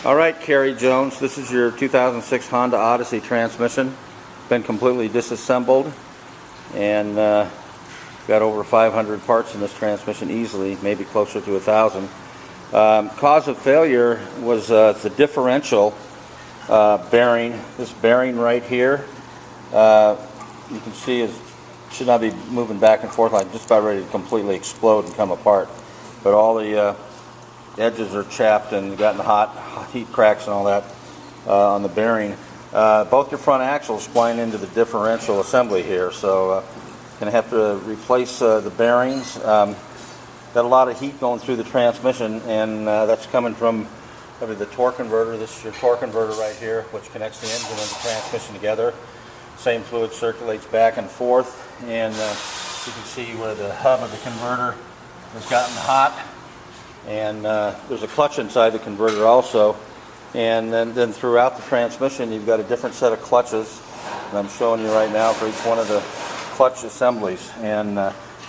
All right, Kerry Jones, this is your 2006 Honda Odyssey transmission. Been completely disassembled, and got over 500 parts in this transmission easily, maybe closer to 1,000. Cause of failure was the differential bearing. This bearing right here, you can see it should not be moving back and forth, like just about ready to completely explode and come apart. But all the edges are chapped and gotten hot heat cracks and all that on the bearing. Both your front axles spline into the differential assembly here, so going to have to replace the bearings. Got a lot of heat going through the transmission, and that's coming from probably the torque converter. This is your torque converter right here, which connects the engine and the transmission together. Same fluid circulates back and forth, and you can see where the hub of the converter has gotten hot. And there's a clutch inside the converter also, and then throughout the transmission you've got a different set of clutches, and I'm showing you right now for each one of the clutch assemblies. And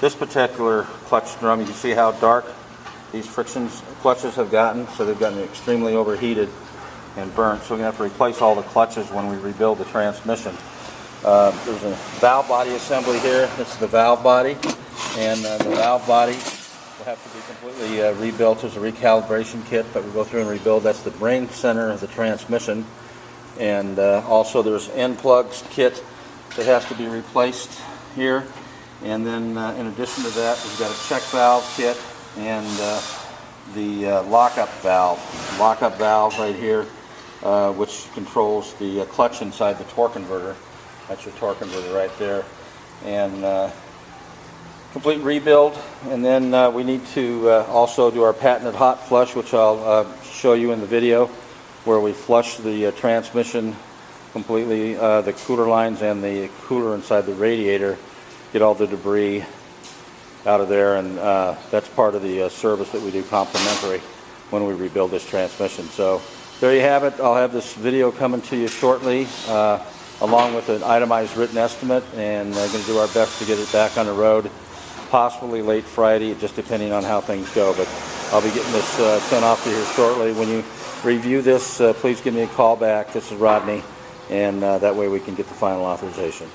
this particular clutch drum, you can see how dark these clutches have gotten, so they've gotten extremely overheated and burnt, so we're going to have to replace all the clutches when we rebuild the transmission. There's a valve body assembly here. This is the valve body, and the valve body will have to be completely rebuilt. There's a recalibration kit that we go through and rebuild. That's the brain center of the transmission. And also there's end plugs kit that has to be replaced here. And then in addition to that, we've got a check valve kit and the lockup valve. Lockup valve right here, which controls the clutch inside the torque converter. That's your torque converter right there. And complete rebuild, and then we need to also do our patented hot flush, which I'll show you in the video, where we flush the transmission completely, the cooler lines and the cooler inside the radiator, get all the debris out of there, and that's part of the service that we do complimentary when we rebuild this transmission. So there you have it. I'll have this video coming to you shortly, along with an itemized written estimate, and we're going to do our best to get it back on the road, possibly late Friday, just depending on how things go. But I'll be getting this sent off to you here shortly. When you review this, please give me a call back. This is Rodney, and that way we can get the final authorization.